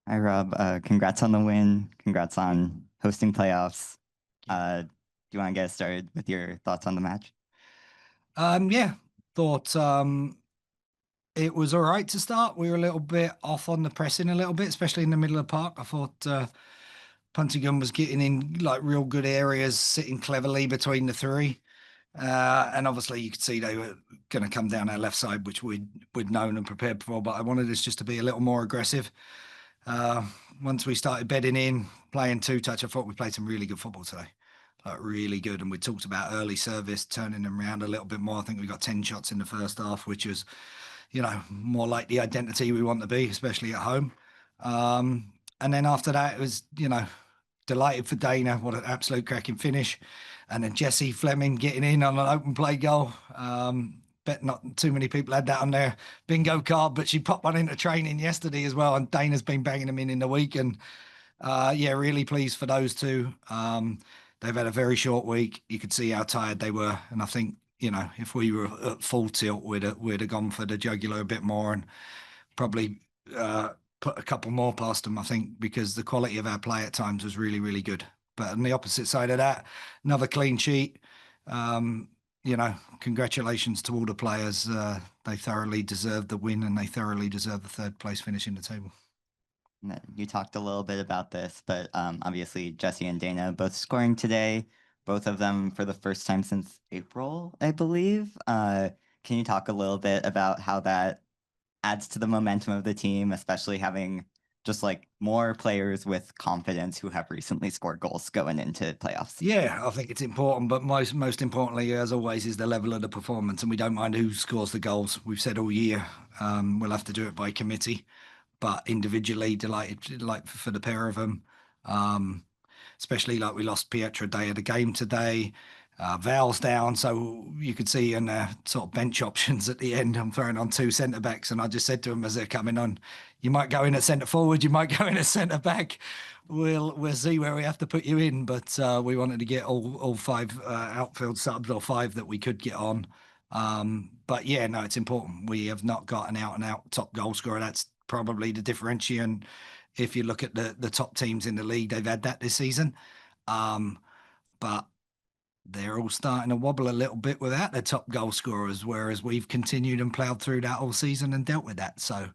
Hi, Rob. Congrats on the win. Congrats on hosting playoffs. Do you want to get started with your thoughts on the match? Yeah, thought it was all right to start. We were a little bit off on the pressing a little bit, especially in the middle of the park. I thought Puntigan was getting in like real good areas, sitting cleverly between the three. And obviously you could see they were going to come down our left side, which we'd known and prepared for. But I wanted us just to be a little more aggressive. Uh, Once we started bedding in, playing two touch, I thought we played some really good football today. Like really good. And we talked about early service, turning them around a little bit more. I think we got 10 shots in the first half, which was, more like the identity we want to be, especially at home. And then after that, it was, delighted for Deyna. What an absolute cracking finish. And then Jessie Fleming getting in on an open play goal. Bet not too many people had that on their bingo card, but she popped one into training yesterday as well. And Dana's been banging them in the week. And yeah, really pleased for those two. They've had a very short week. You could see how tired they were. And I think, if we were at full tilt, we'd have gone for the jugular a bit more and probably put a couple more past them, I think, because the quality of our play at times was really, really good. But on the opposite side of that, another clean sheet. Congratulations to all the players. They thoroughly deserved the win and they thoroughly deserve the third place finish in the table. You talked a little bit about this, but obviously Jesse and Dana both scoring today, both of them for the first time since April, I believe. Can you talk a little bit about how that adds to the momentum of the team, especially having just like more players with confidence who have recently scored goals going into playoffs? Yeah, I think it's important, but most importantly, as always, is the level of the performance, and we don't mind who scores the goals. We've said all year we'll have to do it by committee, but individually, delighted like for the pair of them. Um, Especially like we lost Pietra Day of the game today. Val's down, so you could see in sort of bench options at the end. I'm throwing on two centre backs, and I just said to them as they're coming on, "You might go in at centre forward, you might go in at centre back. We'll see where we have to put you in." But we wanted to get all five outfield subs or five that we could get on. But yeah, no, it's important. We have not got an out and out top goal scorer. That's probably the differentiation. If you look at the top teams in the league, they've had that this season. Um, but they're all starting to wobble a little bit without their top goal scorers, whereas we've continued and ploughed through that all season and dealt with that. So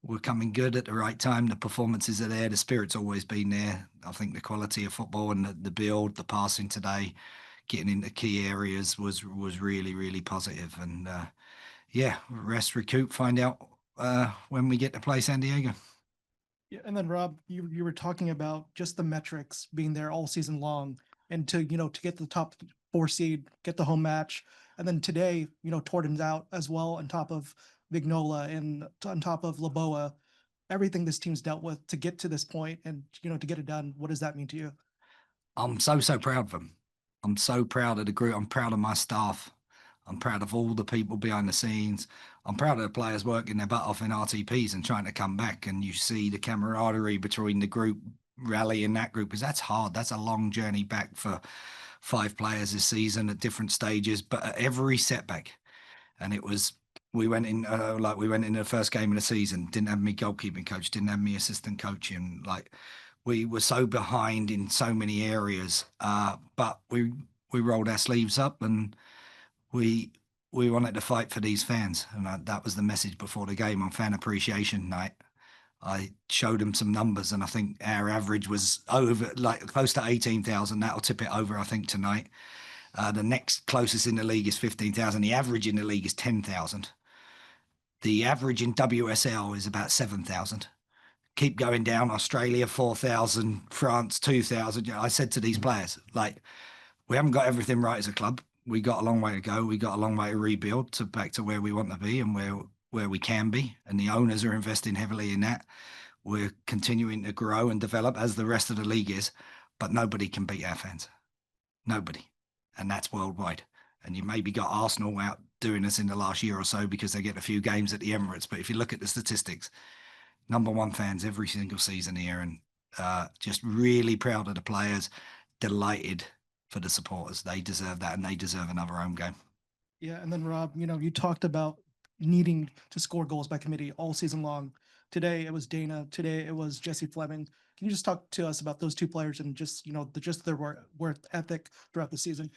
we're coming good at the right time. The performances are there. The spirit's always been there. I think the quality of football and the build, the passing today, getting into key areas was really, really positive. And yeah, rest, recoup, find out when we get to play San Diego. Yeah, and then Rob, you were talking about just the metrics being there all season long, and to get the top four seed, get the home match, and then today Torden's out as well on top of Vignola and on top of Laboa, everything this team's dealt with to get to this point and to get it done. What does that mean to you? I'm so proud of them. I'm so proud of the group. I'm proud of my staff. I'm proud of all the people behind the scenes. I'm proud of the players working their butt off in RTPs and trying to come back. And you see the camaraderie between the group rallying that group because that's hard. That's a long journey back for five players this season at different stages, but at every setback. And it was we went in like we went in the first game of the season. Didn't have me goalkeeping coach. Didn't have me assistant coaching. Like we were so behind in so many areas, but we rolled our sleeves up and we we wanted to fight for these fans, and that was the message before the game on fan appreciation night. I showed them some numbers, and I think our average was over, like close to 18,000. That'll tip it over, I think, tonight. The next closest in the league is 15,000. The average in the league is 10,000. The average in WSL is about 7,000. Keep going down. Australia 4,000, France 2,000. I said to these players, like, we haven't got everything right as a club. We got a long way to go. We got a long way to rebuild to back to where we want to be and where we can be. And the owners are investing heavily in that. We're continuing to grow and develop as the rest of the league is, but nobody can beat our fans. Nobody. And that's worldwide. And you maybe got Arsenal out doing this in the last year or so because they get a few games at the Emirates. But if you look at the statistics, number one fans every single season here, and just really proud of the players, delighted for the supporters. They deserve that, and they deserve another home game. Yeah, and then Rob, you talked about needing to score goals by committee all season long. Today it was Deyna. Today it was Jessie Fleming. Can you just talk to us about those two players and just, just their work ethic throughout the season?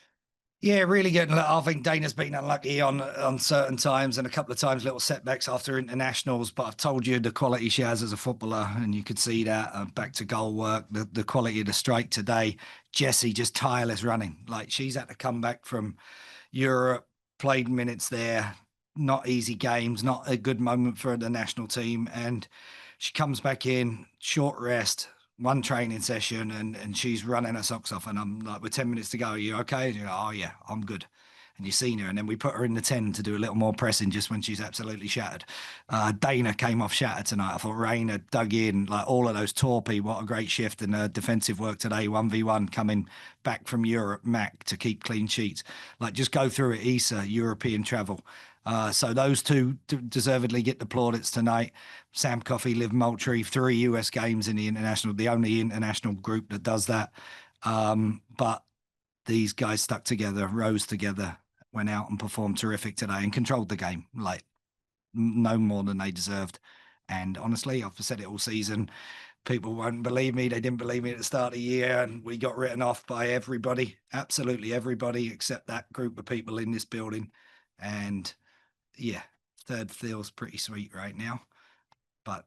Yeah, really good. I think Dana's been unlucky on certain times and a couple of times little setbacks after internationals. But I've told you the quality she has as a footballer, and you could see that back to goal work, the quality of the strike today. Jessie just tireless running. Like she's had to come back from Europe, played minutes there, not easy games, not a good moment for the national team, and she comes back in short rest, one training session, and she's running her socks off. And I'm like, with 10 minutes to go, are you okay? And you're like, oh yeah, I'm good. And you've seen her, and then we put her in the 10 to do a little more pressing just when she's absolutely shattered. Deyna came off shattered tonight. I thought Raina dug in, like all of those torpy, what a great shift, and defensive work today, 1v1 coming back from Europe, Mac to keep clean sheets. Like just go through it, Issa, European travel. So those two deservedly get the plaudits tonight. Sam Coffey, Liv Moultrie, 3 US games in the international, the only international group that does that. But these guys stuck together, rose together, went out and performed terrific today and controlled the game like no more than they deserved. And honestly, I've said it all season. People won't believe me. They didn't believe me at the start of the year, and we got written off by everybody, absolutely everybody, except that group of people in this building. And yeah, third feels pretty sweet right now, but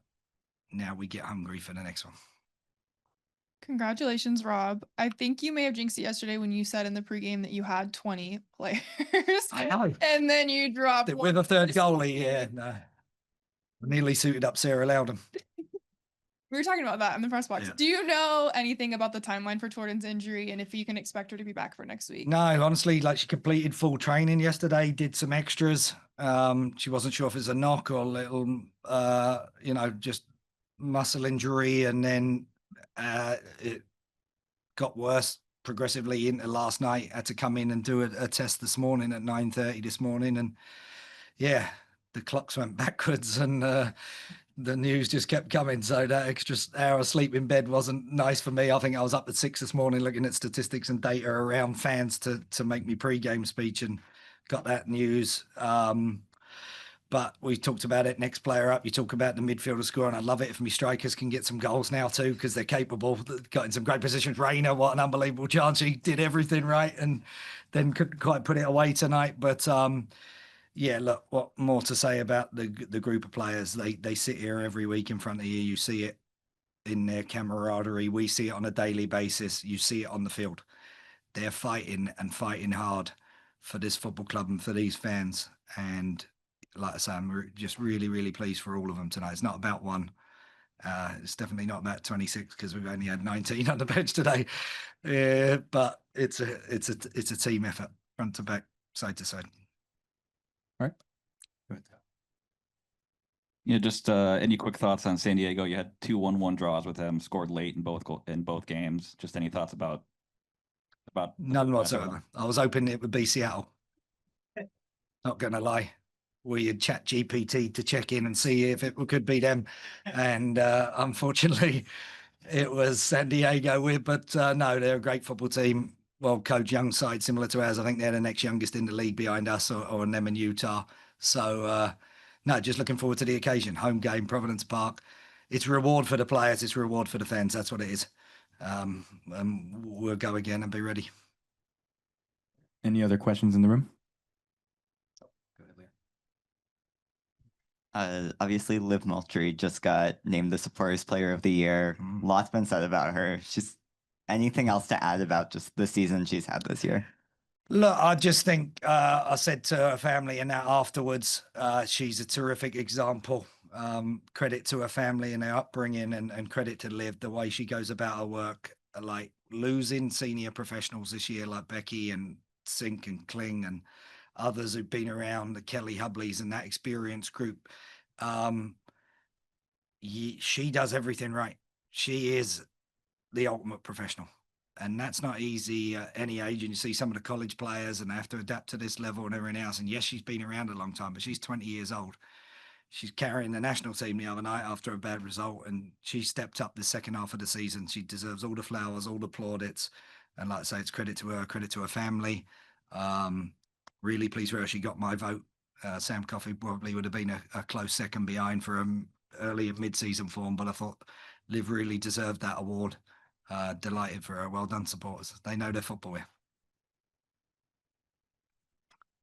now we get hungry for the next one. Congratulations, Rob. I think you may have jinxed it yesterday when you said in the pregame that you had 20 players. I know. And then you dropped with a third goalie. Yeah, no. Nearly suited up Sarah Loudon. We were talking about that in the press box. Yeah. Do you know anything about the timeline for Torden's injury and if you can expect her to be back for next week? No, honestly, like she completed full training yesterday, did some extras. She wasn't sure if it's a knock or a little, just muscle injury. And then it got worse progressively into last night. Had to come in and do a test this morning at 9:30 this morning. And yeah, the clocks went backwards and the news just kept coming. So that extra hour of sleep in bed wasn't nice for me. I think I was up at 6 this morning looking at statistics and data around fans to make me pre-game speech and got that news. But we talked about it. Next player up, you talk about the midfielder score, and I love it if my strikers can get some goals now too, because they're capable. Got in some great positions. Raina, what an unbelievable chance. She did everything right and then couldn't quite put it away tonight. But yeah, look, what more to say about the group of players? They sit here every week in front of you. You see it in their camaraderie. We see it on a daily basis. You see it on the field. They're fighting and fighting hard for this football club and for these fans. And like I say, I'm just really, really pleased for all of them tonight. It's not about one. It's definitely not about 26 because we've only had 19 on the bench today. But it's a team effort, front to back, side to side. All right. Good. Yeah, just any quick thoughts on San Diego? You had 2 1-1 draws with them, scored late in both games. Just any thoughts about none whatsoever. I was hoping it would be Seattle. Not gonna lie. We had chat GPT to check in and see if it could be them. And unfortunately it was San Diego but no, they're a great football team. Well coached, young side similar to ours. I think they're the next youngest in the league behind us or them in Utah. So no, just looking forward to the occasion. Home game, Providence Park. It's a reward for the players. It's a reward for the fans. That's what it is. And we'll go again and be ready. Any other questions in the room? Obviously, Liv Moultrie just got named the Supporters Player of the Year. Lots been said about her. She's anything else to add about just the season she's had this year? Look, I just think I said to her family and that afterwards, she's a terrific example. Credit to her family and their upbringing and credit to Liv, the way she goes about her work. Like losing senior professionals this year, like Becky and Sink and Kling and others who've been around, the Kelly Hubleys and that experienced group. She does everything right. She is the ultimate professional. And that's not easy at any age. And you see some of the college players and they have to adapt to this level and everything else. And yes, she's been around a long time, but she's 20 years old. She's carrying the national team the other night after a bad result. And she stepped up the second half of the season. She deserves all the flowers, all the plaudits. And like I say, it's credit to her, credit to her family. Really pleased for her. She got my vote. Sam Coffey probably would have been a close second behind for early and mid-season form, but I thought Liv really deserved that award. Delighted for her. Well done, supporters. They know their football here.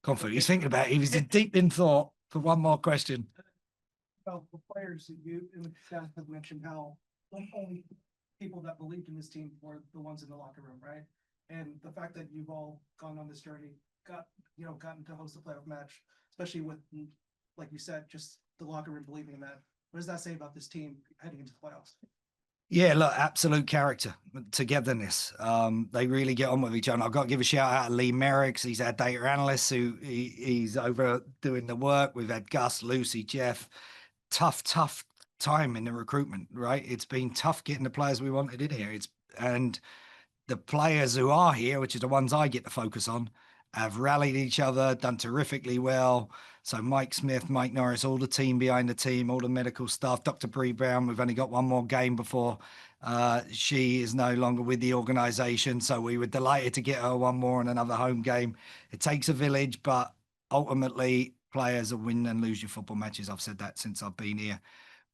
Confident. He's thinking about it. He was deep in thought for one more question. Well, the players that you and the staff have mentioned how the only people that believed in this team were the ones in the locker room, right? And the fact that you've all gone on this journey, gotten to host a playoff match, especially with, like you said, just the locker room believing in that. What does that say about this team heading into the playoffs? Yeah, look, absolute character, togetherness. They really get on with each other. I've got to give a shout out to Lee Merricks. He's our data analyst he's over doing the work. We've had Gus, Lucy, Jeff. Tough time in the recruitment, right? It's been tough getting the players we wanted in here. And the players who are here, which is the ones I get to focus on, have rallied each other, done terrifically well. So Mike Smith, Mike Norris, all the team behind the team, all the medical staff, Dr. Bree Brown, we've only got one more game before she is no longer with the organization. So we were delighted to get her one more and another home game. It takes a village, but ultimately players will win and lose your football matches. I've said that since I've been here.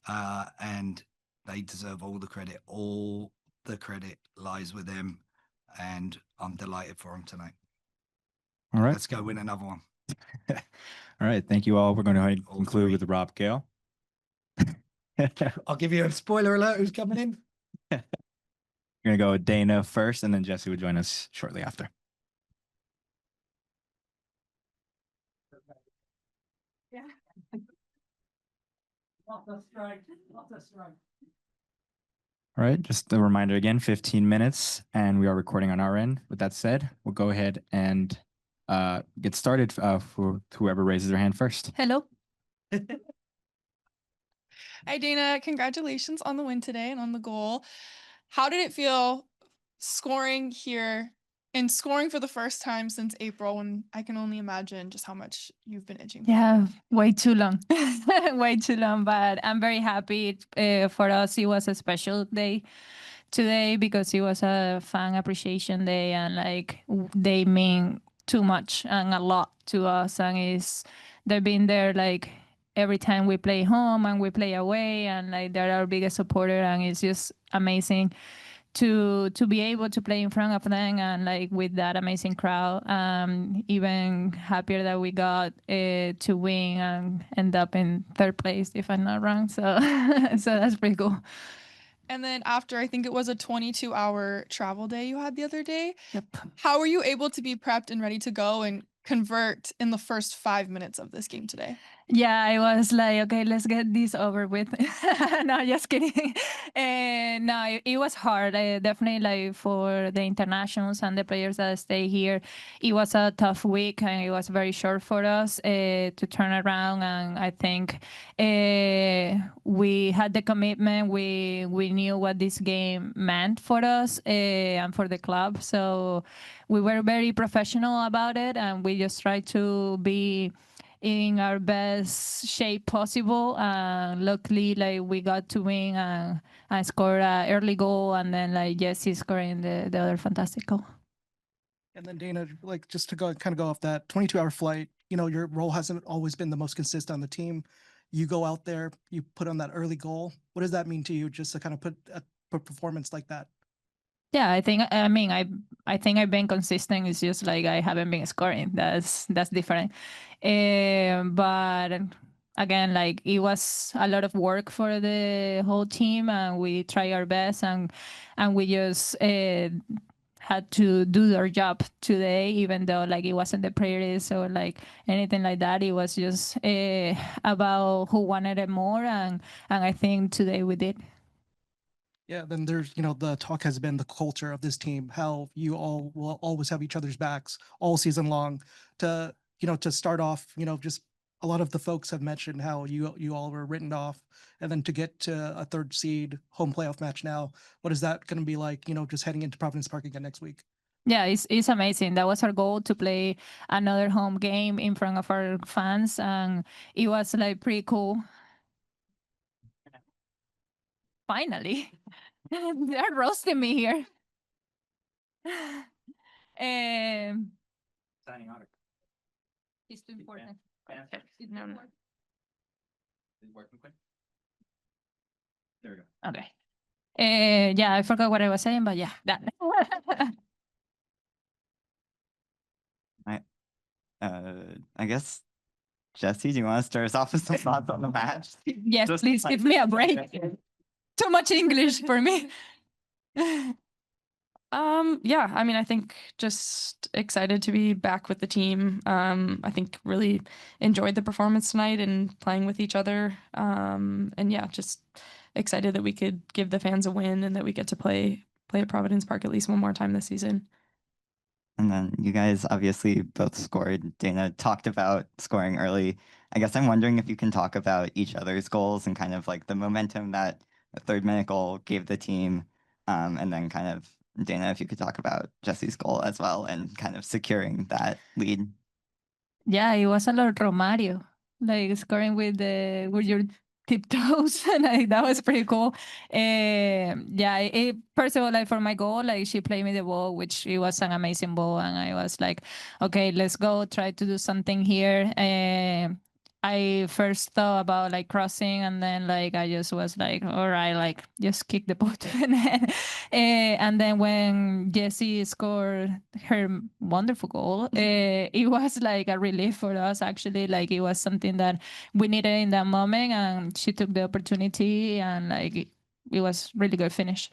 And they deserve all the credit. All the credit lies with them. And I'm delighted for them tonight. All right. Let's go win another one. All right. Thank you all. We're going to All conclude three. with Rob Gale. I'll give you a spoiler alert who's coming in. We're going to go with Deyna first, and then Jessie will join us shortly after. Yeah. All right. Just a reminder again, 15 minutes, and we are recording on our end. With that said, we'll go ahead and get started for whoever raises their hand first. Hello. Hi, Deyna. Congratulations on the win today and on the goal. How did it feel scoring here and scoring for the first time since April, when I can only imagine just how much you've been itching for? Yeah, way too long, way too long. But I'm very happy. For us, it was a special day today because it was a fan appreciation day, and like they mean too much and a lot to us. And they've been there like every time we play home and we play away, and like they're our biggest supporter, and it's just amazing to be able to play in front of them and like with that amazing crowd. Even happier that we got to win and end up in third place, if I'm not wrong. So so that's pretty cool. And then after, I think it was a 22-hour travel day you had the other day. Yep. How were you able to be prepped and ready to go and convert in the first 5 minutes of this game today? Yeah, I was like, okay, let's get this over with. No, just kidding. And no, it was hard. Definitely, like for the internationals and the players that stay here, it was a tough week, and it was very short for us to turn around. And I think we had the commitment. We knew what this game meant for us and for the club. So we were very professional about it, and we just tried to be in our best shape possible. Luckily, like we got to win and score an early goal, and then like Jessie scoring the other fantastic goal. And then Deyna, like just to go off that 22-hour flight, your role hasn't always been the most consistent on the team. You go out there, you put on that early goal. What does that mean to you, just to kind of put a performance like that? Yeah, I think I've been consistent. It's just like I haven't been scoring. That's different. But again, like it was a lot of work for the whole team, and we try our best, and we just had to do their job today, even though like it wasn't the priorities or like anything like that. It was just about who wanted it more, and I think today we did. Yeah, then there's, the talk has been the culture of this team, how you all will always have each other's backs all season long. To start off, just a lot of the folks have mentioned how you all were written off, and then to get to a third seed home playoff match now, what is that going to be like, just heading into Providence Park again next week? Yeah, it's amazing. That was our goal, to play another home game in front of our fans, and it was like pretty cool. Finally, they're roasting me here. Signing autograph. It's too important. Yeah. No. Is it working quick? There we go. Okay. Yeah, I forgot what I was saying, but yeah, that. I guess, Jessie, do you want to start us off with some thoughts on the match? Yes, Just please like- give me a break. Too much English for me. Yeah, I mean, I think just excited to be back with the team. I think really enjoyed the performance tonight and playing with each other. And yeah, just excited that we could give the fans a win and that we get to play at Providence Park at least one more time this season. And then you guys obviously both scored. Deyna talked about scoring early. I guess I'm wondering if you can talk about each other's goals and kind of like the momentum that a 3rd-minute goal gave the team. And then kind of, Deyna, if you could talk about Jessie's goal as well and kind of securing that lead. Yeah, it was a lot of Romario, like scoring with your tiptoes, and like, that was pretty cool. Yeah, first of all, like for my goal, like she played me the ball, which it was an amazing ball, and I was like, okay, let's go try to do something here. I first thought about like crossing, and then like I just was like, all right, like just kick the boat. And then when Jessie scored her wonderful goal, it was like a relief for us. Actually, like it was something that we needed in that moment, and she took the opportunity, and like it was really good finish.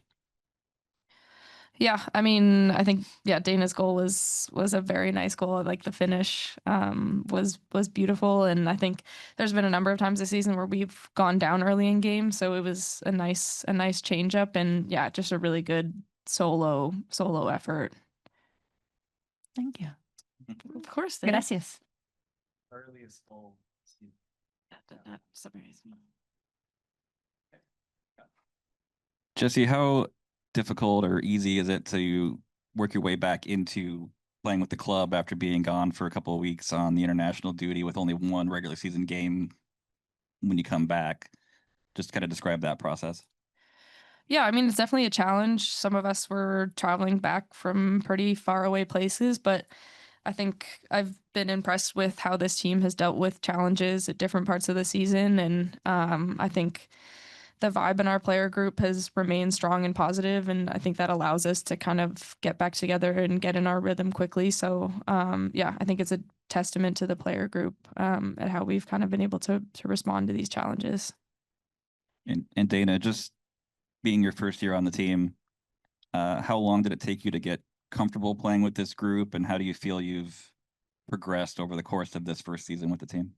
Yeah, I mean, I think Deyna's goal was a very nice goal. Like the finish was beautiful, and I think there's been a number of times this season where we've gone down early in games, so it was a nice change up, and yeah, just a really good solo effort. Thank you. Of course, Deyna. Gracias. Earliest goal. Jessie, how difficult or easy is it to work your way back into playing with the club after being gone for a couple of weeks on the international duty with only one regular season game when you come back? Just kind of describe that process. Yeah, I mean, it's definitely a challenge. Some of us were traveling back from pretty far away places, but I think I've been impressed with how this team has dealt with challenges at different parts of the season. And I think the vibe in our player group has remained strong and positive, and I think that allows us to kind of get back together and get in our rhythm quickly. So yeah, I think it's a testament to the player group at how we've kind of been able to respond to these challenges. And Deyna, just being your first year on the team, how long did it take you to get comfortable playing with this group, and how do you feel you've progressed over the course of this first season with the team?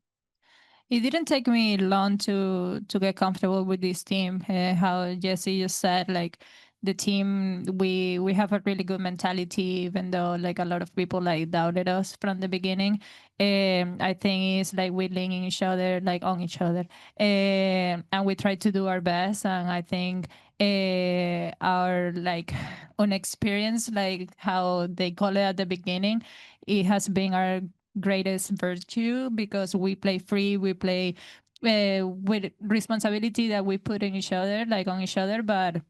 It didn't take me long to get comfortable with this team. How Jessie just said, like the team, we have a really good mentality, even though like a lot of people like doubted us from the beginning. I think it's like we lean in each other, like on each other, and we try to do our best. And I think our like unexperienced, like how they call it at the beginning, it has been our greatest virtue, because we play free, we play with responsibility that we put in each other, like on each other, but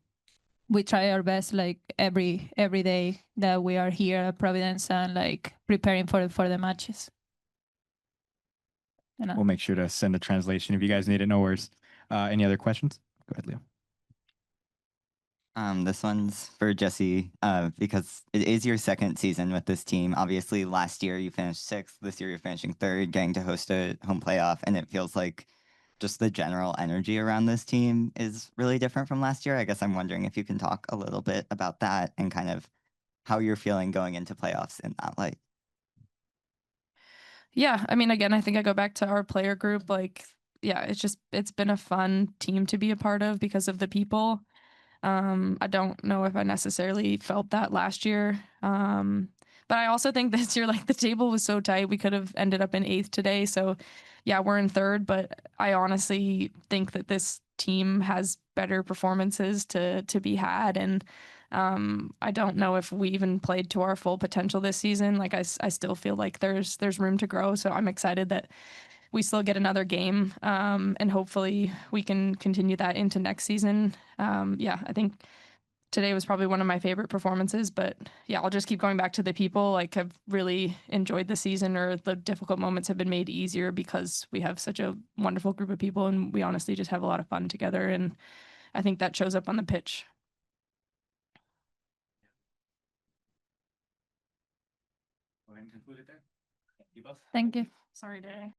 we try our best like every day that we are here at Providence and like preparing for the matches. You know? We'll make sure to send a translation if you guys need it. No worries. Any other questions? Go ahead, Leo. This one's for Jessie, because it is your 2nd season with this team. Obviously, last year you finished 6th. This year you're finishing 3rd, getting to host a home playoff, and it feels like just the general energy around this team is really different from last year. I guess I'm wondering if you can talk a little bit about that and kind of how you're feeling going into playoffs in that light. Yeah, I mean, again, I think I go back to our player group. Like, yeah, it's been a fun team to be a part of because of the people. I don't know if I necessarily felt that last year. But I also think this year, like the table was so tight, we could have ended up in 8th today. So yeah, we're in 3rd, but I honestly think that this team has better performances to be had. And I don't know if we even played to our full potential this season. Like I still feel like there's room to grow. So I'm excited that we still get another game, and hopefully we can continue that into next season. Yeah, I think today was probably one of my favorite performances, but yeah, I'll just keep going back to the people. Like I've really enjoyed the season, or the difficult moments have been made easier because we have such a wonderful group of people, and we honestly just have a lot of fun together. And I think that shows up on the pitch. Go ahead and conclude it there. You both. Thank you. Sorry, Day.